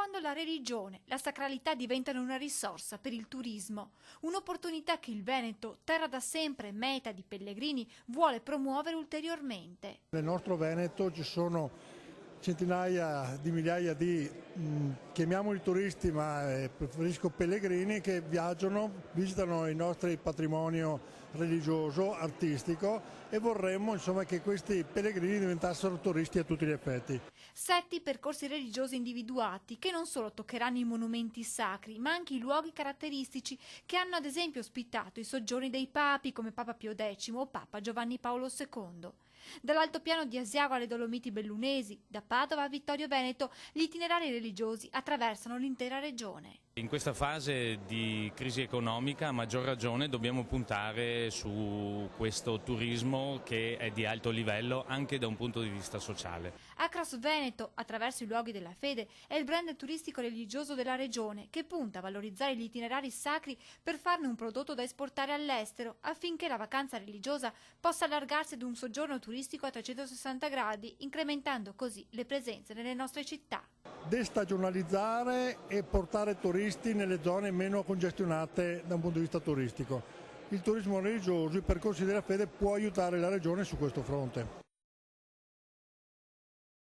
quando la religione, la sacralità diventano una risorsa per il turismo, un'opportunità che il Veneto, terra da sempre meta di pellegrini, vuole promuovere ulteriormente. Nel nostro Veneto ci sono centinaia di migliaia di, chiamiamoli turisti, ma preferisco pellegrini, che viaggiano, visitano il nostro patrimonio religioso, artistico, e vorremmo insomma che questi pellegrini diventassero turisti a tutti gli effetti. 7 percorsi religiosi individuati che non solo toccheranno i monumenti sacri, ma anche i luoghi caratteristici che hanno ad esempio ospitato i soggiorni dei papi come Papa Pio X o Papa Giovanni Paolo II. Dall'altopiano di Asiago alle Dolomiti Bellunesi, da Padova a Vittorio Veneto, gli itinerari religiosi attraversano l'intera regione. In questa fase di crisi economica, a maggior ragione, dobbiamo puntare su questo turismo che è di alto livello anche da un punto di vista sociale. Acros Veneto, attraverso i luoghi della fede, è il brand turistico religioso della regione che punta a valorizzare gli itinerari sacri per farne un prodotto da esportare all'estero, affinché la vacanza religiosa possa allargarsi ad un soggiorno turistico a 360 gradi, incrementando così le presenze nelle nostre città. Destagionalizzare e portare turisti nelle zone meno congestionate da un punto di vista turistico. Il turismo religioso, i percorsi della fede, può aiutare la regione su questo fronte.